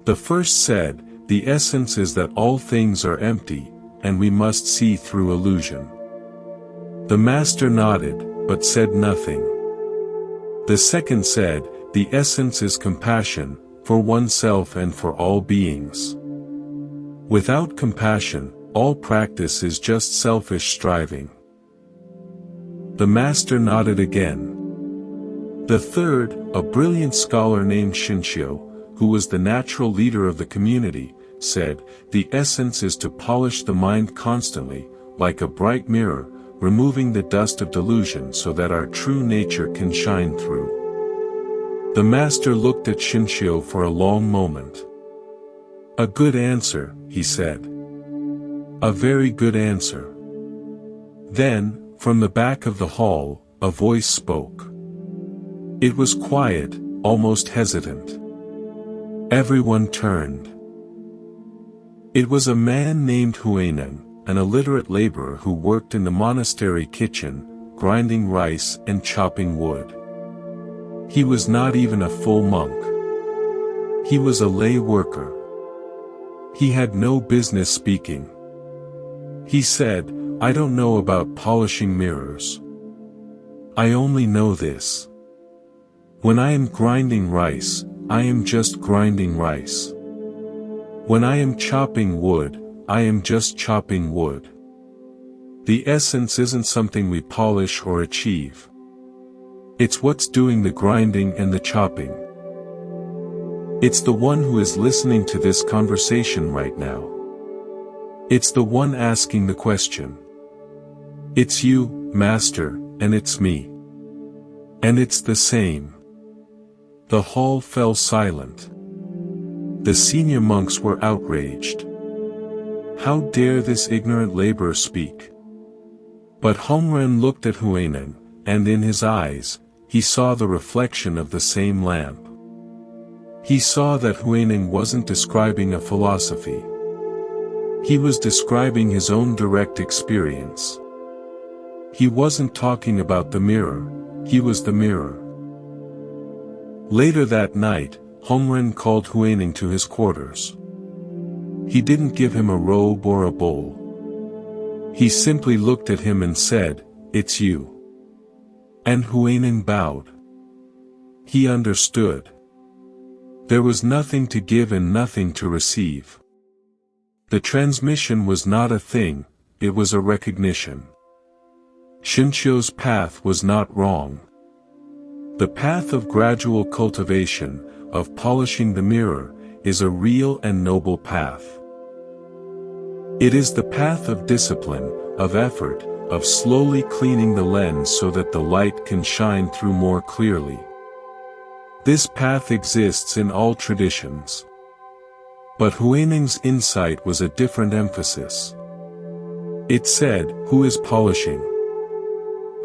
The first said, "The essence is that all things are empty, and we must see through illusion." The master nodded, but said nothing. The second said, "The essence is compassion, for oneself and for all beings. Without compassion, all practice is just selfish striving." The master nodded again. The third, a brilliant scholar named Shinshio, who was the natural leader of the community, said, "The essence is to polish the mind constantly, like a bright mirror, removing the dust of delusion so that our true nature can shine through." The master looked at Shinshio for a long moment. "A good answer," he said. "A very good answer." Then, from the back of the hall, a voice spoke. It was quiet, almost hesitant. Everyone turned. It was a man named Huineng, an illiterate laborer who worked in the monastery kitchen, grinding rice and chopping wood. He was not even a full monk. He was a lay worker. He had no business speaking. He said, "I don't know about polishing mirrors. I only know this. When I am grinding rice, I am just grinding rice. When I am chopping wood, I am just chopping wood. The essence isn't something we polish or achieve. It's what's doing the grinding and the chopping. It's the one who is listening to this conversation right now. It's the one asking the question. It's you, Master, and it's me. And it's the same." The hall fell silent. The senior monks were outraged. How dare this ignorant laborer speak? But Hongren looked at Huineng, and in his eyes, he saw the reflection of the same lamp. He saw that Huineng wasn't describing a philosophy. He was describing his own direct experience. He wasn't talking about the mirror, he was the mirror. Later that night, Hongren called Huineng to his quarters. He didn't give him a robe or a bowl. He simply looked at him and said, "It's you." And Huineng bowed. He understood. There was nothing to give and nothing to receive. The transmission was not a thing, it was a recognition. Shinshio's path was not wrong. The path of gradual cultivation, of polishing the mirror, is a real and noble path. It is the path of discipline, of effort, of slowly cleaning the lens so that the light can shine through more clearly. This path exists in all traditions. But Huineng's insight was a different emphasis. It said, "Who is polishing?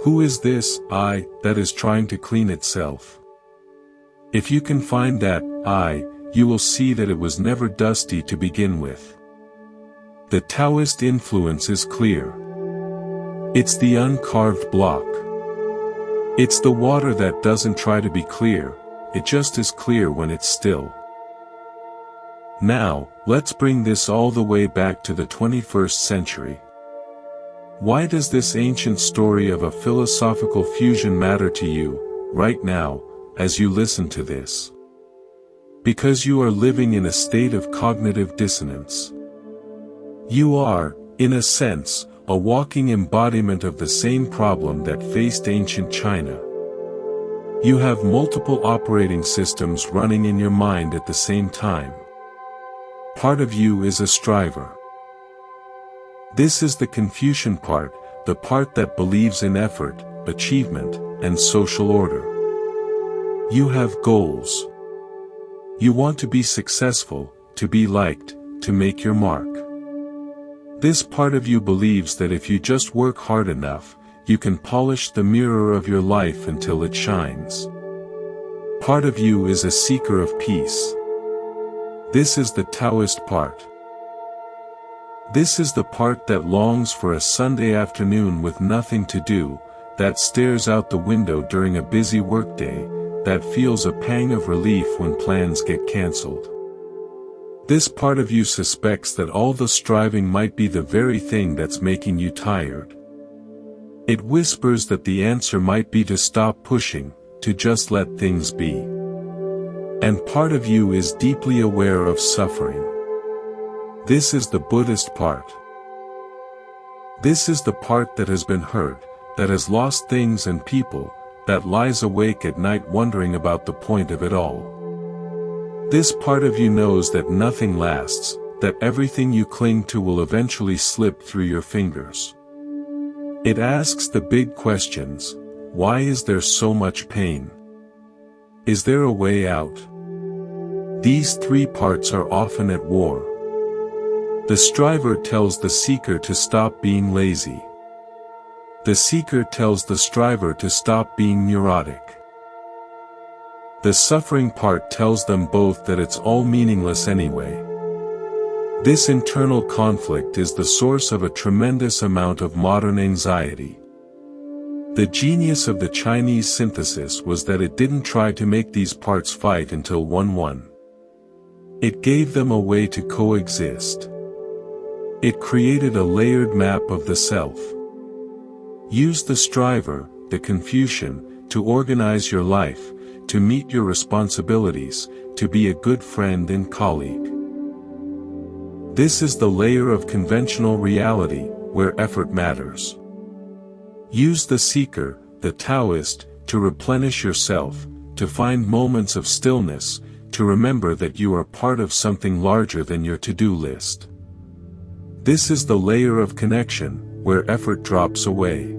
Who is this I that is trying to clean itself? If you can find that I, you will see that it was never dusty to begin with." The Taoist influence is clear. It's the uncarved block. It's the water that doesn't try to be clear, it just is clear when it's still. Now, let's bring this all the way back to the 21st century. Why does this ancient story of a philosophical fusion matter to you, right now, as you listen to this. Because you are living in a state of cognitive dissonance. You are, in a sense, a walking embodiment of the same problem that faced ancient China. You have multiple operating systems running in your mind at the same time. Part of you is a striver. This is the Confucian part, the part that believes in effort, achievement, and social order. You have goals. You want to be successful, to be liked, to make your mark. This part of you believes that if you just work hard enough, you can polish the mirror of your life until it shines. Part of you is a seeker of peace. This is the Taoist part. This is the part that longs for a Sunday afternoon with nothing to do, that stares out the window during a busy workday, that feels a pang of relief when plans get cancelled. This part of you suspects that all the striving might be the very thing that's making you tired. It whispers that the answer might be to stop pushing, to just let things be. And part of you is deeply aware of suffering. This is the Buddhist part. This is the part that has been hurt, that has lost things and people, that lies awake at night wondering about the point of it all. This part of you knows that nothing lasts, that everything you cling to will eventually slip through your fingers. It asks the big questions: why is there so much pain? Is there a way out? These three parts are often at war. The striver tells the seeker to stop being lazy. The seeker tells the striver to stop being neurotic. The suffering part tells them both that it's all meaningless anyway. This internal conflict is the source of a tremendous amount of modern anxiety. The genius of the Chinese synthesis was that it didn't try to make these parts fight until one won. It gave them a way to coexist. It created a layered map of the self. Use the striver, the Confucian, to organize your life, to meet your responsibilities, to be a good friend and colleague. This is the layer of conventional reality, where effort matters. Use the seeker, the Taoist, to replenish yourself, to find moments of stillness, to remember that you are part of something larger than your to-do list. This is the layer of connection, where effort drops away.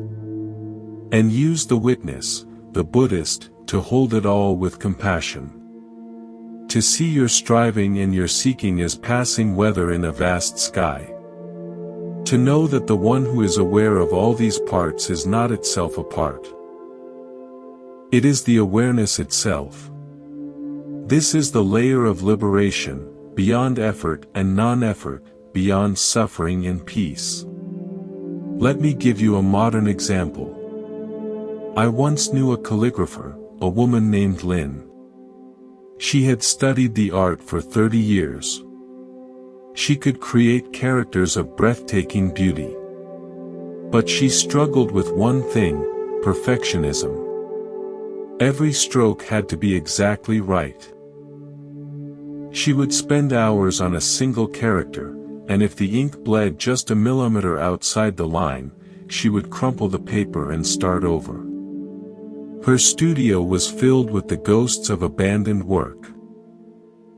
And use the witness, the Buddhist, to hold it all with compassion. To see your striving and your seeking as passing weather in a vast sky. To know that the one who is aware of all these parts is not itself a part. It is the awareness itself. This is the layer of liberation, beyond effort and non-effort, beyond suffering and peace. Let me give you a modern example. I once knew a calligrapher, a woman named Lynn. She had studied the art for 30 years. She could create characters of breathtaking beauty. But she struggled with one thing: perfectionism. Every stroke had to be exactly right. She would spend hours on a single character, and if the ink bled just a millimeter outside the line, she would crumple the paper and start over. Her studio was filled with the ghosts of abandoned work.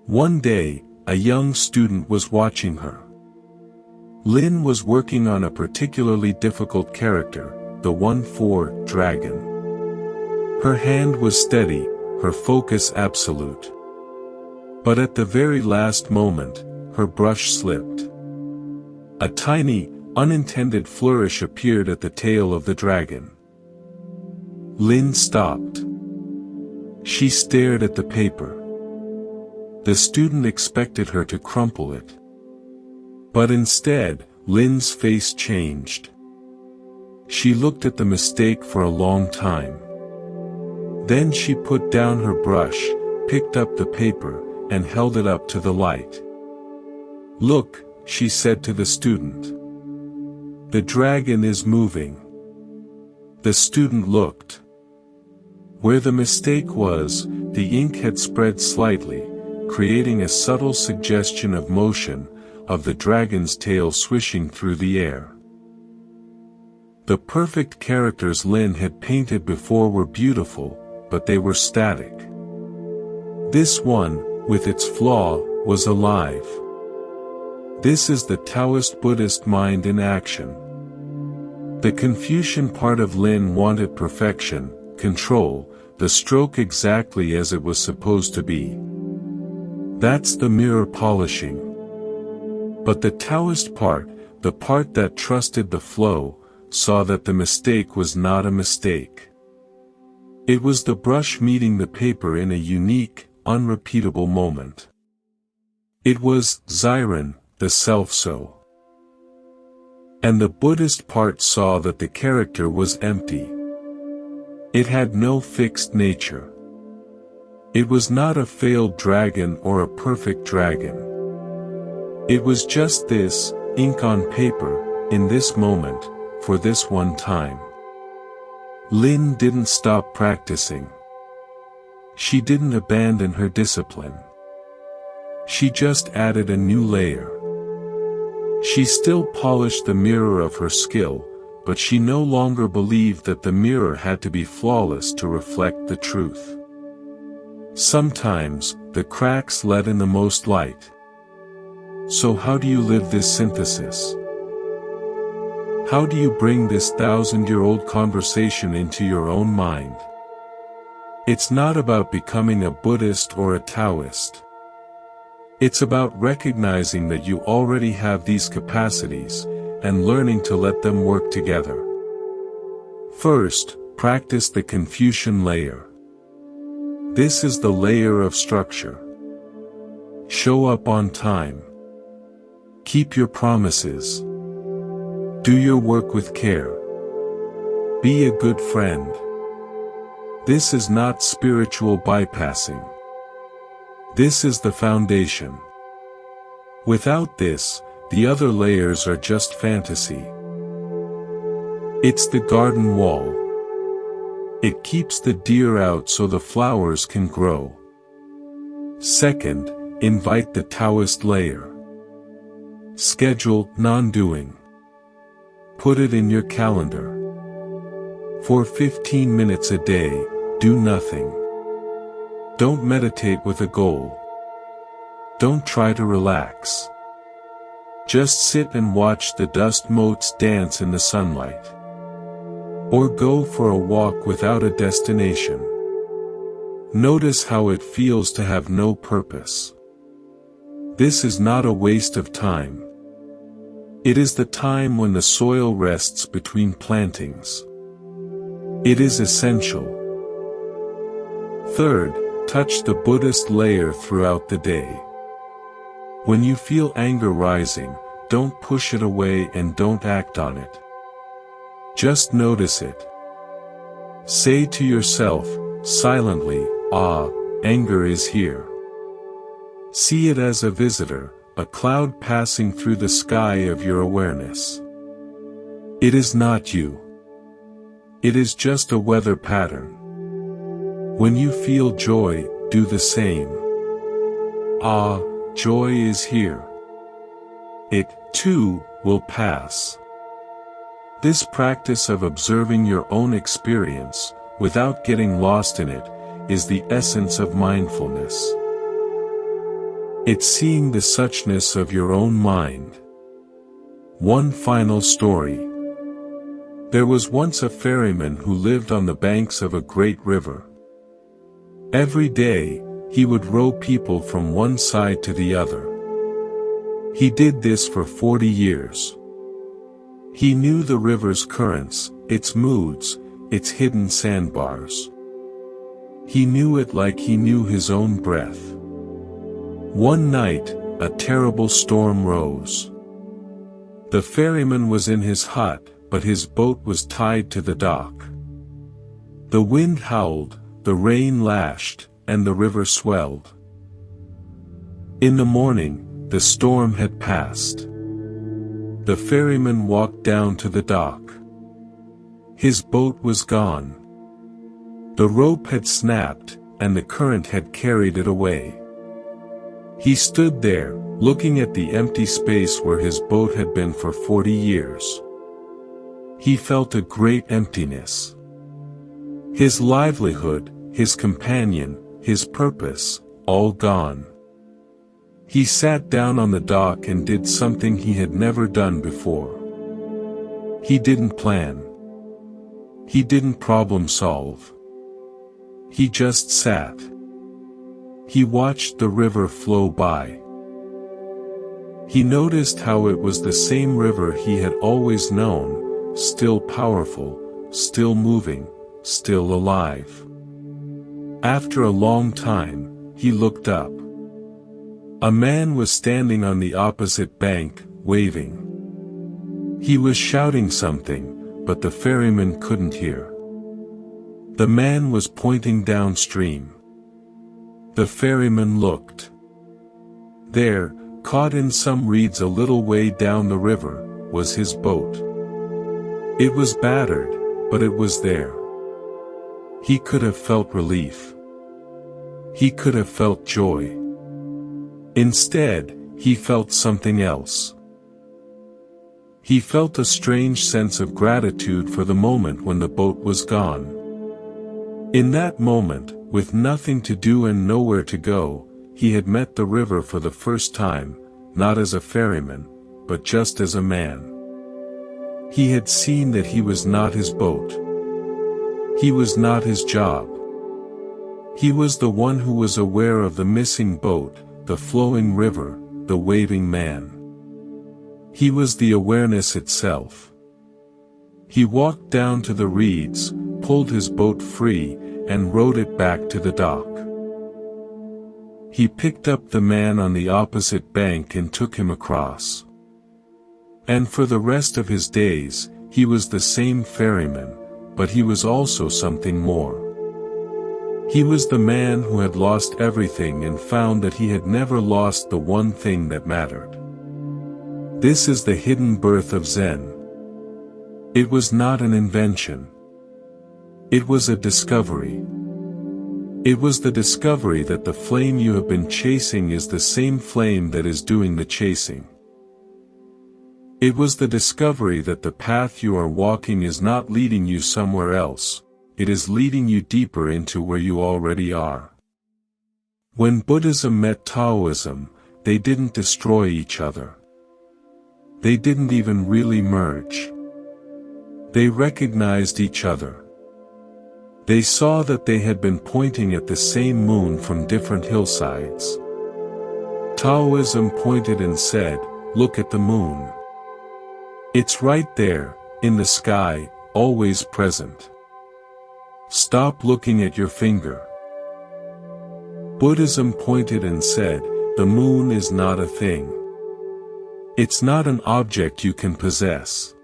One day, a young student was watching her. Lynn was working on a particularly difficult character, the one for dragon. Her hand was steady, her focus absolute. But at the very last moment, her brush slipped. A tiny, unintended flourish appeared at the tail of the dragon. Lynn stopped. She stared at the paper. The student expected her to crumple it. But instead, Lynn's face changed. She looked at the mistake for a long time. Then she put down her brush, picked up the paper, and held it up to the light. "Look," she said to the student. "The dragon is moving." The student looked. Where the mistake was, the ink had spread slightly, creating a subtle suggestion of motion, of the dragon's tail swishing through the air. The perfect characters Lin had painted before were beautiful, but they were static. This one, with its flaw, was alive. This is the Taoist Buddhist mind in action. The Confucian part of Lin wanted perfection, control, the stroke exactly as it was supposed to be. That's the mirror polishing. But the Taoist part, the part that trusted the flow, saw that the mistake was not a mistake. It was the brush meeting the paper in a unique, unrepeatable moment. It was Ziren, the self-so. And the Buddhist part saw that the character was empty. It had no fixed nature. It was not a failed dragon or a perfect dragon. It was just this, ink on paper, in this moment, for this one time. Lin didn't stop practicing. She didn't abandon her discipline. She just added a new layer. She still polished the mirror of her skill, but she no longer believed that the mirror had to be flawless to reflect the truth. Sometimes, the cracks let in the most light. So how do you live this synthesis? How do you bring this 1,000-year-old conversation into your own mind? It's not about becoming a Buddhist or a Taoist. It's about recognizing that you already have these capacities, and learning to let them work together. First, practice the Confucian layer. This is the layer of structure. Show up on time. Keep your promises. Do your work with care. Be a good friend. This is not spiritual bypassing. This is the foundation. Without this, the other layers are just fantasy. It's the garden wall. It keeps the deer out so the flowers can grow. Second, invite the Taoist layer. Schedule non-doing. Put it in your calendar. For 15 minutes a day, do nothing. Don't meditate with a goal. Don't try to relax. Just sit and watch the dust motes dance in the sunlight. Or go for a walk without a destination. Notice how it feels to have no purpose. This is not a waste of time. It is the time when the soil rests between plantings. It is essential. Third, touch the Buddhist layer throughout the day. When you feel anger rising, don't push it away and don't act on it. Just notice it. Say to yourself, silently, anger is here. See it as a visitor, a cloud passing through the sky of your awareness. It is not you. It is just a weather pattern. When you feel joy, do the same. Joy is here. It, too, will pass. This practice of observing your own experience, without getting lost in it, is the essence of mindfulness. It's seeing the suchness of your own mind. One final story. There was once a ferryman who lived on the banks of a great river. Every day, he would row people from one side to the other. He did this for 40 years. He knew the river's currents, its moods, its hidden sandbars. He knew it like he knew his own breath. One night, a terrible storm rose. The ferryman was in his hut, but his boat was tied to the dock. The wind howled, the rain lashed, and the river swelled. In the morning, the storm had passed. The ferryman walked down to the dock. His boat was gone. The rope had snapped, and the current had carried it away. He stood there, looking at the empty space where his boat had been for 40 years. He felt a great emptiness. His livelihood, his companion, his purpose, all gone. He sat down on the dock and did something he had never done before. He didn't plan. He didn't problem solve. He just sat. He watched the river flow by. He noticed how it was the same river he had always known, still powerful, still moving, still alive. After a long time, he looked up. A man was standing on the opposite bank, waving. He was shouting something, but the ferryman couldn't hear. The man was pointing downstream. The ferryman looked. There, caught in some reeds a little way down the river, was his boat. It was battered, but it was there. He could have felt relief. He could have felt joy. Instead, he felt something else. He felt a strange sense of gratitude for the moment when the boat was gone. In that moment, with nothing to do and nowhere to go, he had met the river for the first time, not as a ferryman, but just as a man. He had seen that he was not his boat. He was not his job. He was the one who was aware of the missing boat, the flowing river, the waving man. He was the awareness itself. He walked down to the reeds, pulled his boat free, and rowed it back to the dock. He picked up the man on the opposite bank and took him across. And for the rest of his days, he was the same ferryman, but he was also something more. He was the man who had lost everything and found that he had never lost the one thing that mattered. This is the hidden birth of Zen. It was not an invention. It was a discovery. It was the discovery that the flame you have been chasing is the same flame that is doing the chasing. It was the discovery that the path you are walking is not leading you somewhere else, it is leading you deeper into where you already are. When Buddhism met Taoism, they didn't destroy each other. They didn't even really merge. They recognized each other. They saw that they had been pointing at the same moon from different hillsides. Taoism pointed and said, "Look at the moon. It's right there, in the sky, always present. Stop looking at your finger." Buddhism pointed and said, "The moon is not a thing. It's not an object you can possess.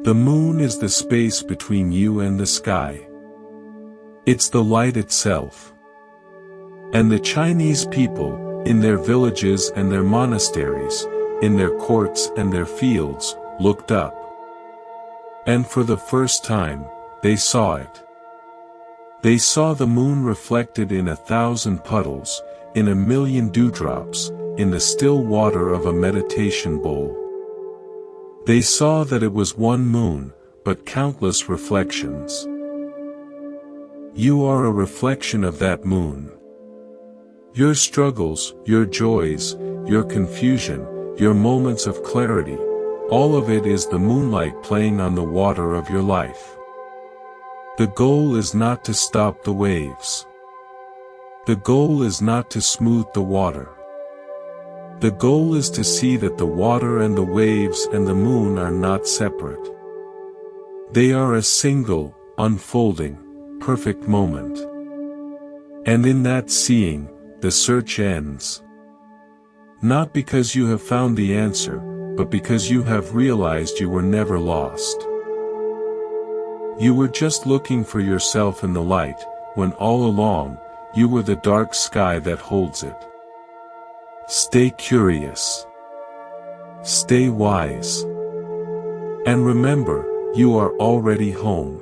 The moon is the space between you and the sky. It's the light itself." And the Chinese people, in their villages and their monasteries, in their courts and their fields, looked up. And for the first time, they saw it. They saw the moon reflected in 1,000 puddles, in 1,000,000 dewdrops, in the still water of a meditation bowl. They saw that it was one moon, but countless reflections. You are a reflection of that moon. Your struggles, your joys, your confusion, your moments of clarity, all of it is the moonlight playing on the water of your life. The goal is not to stop the waves. The goal is not to smooth the water. The goal is to see that the water and the waves and the moon are not separate. They are a single, unfolding, perfect moment. And in that seeing, the search ends. Not because you have found the answer, but because you have realized you were never lost. You were just looking for yourself in the light, when all along, you were the dark sky that holds it. Stay curious. Stay wise. And remember, you are already home.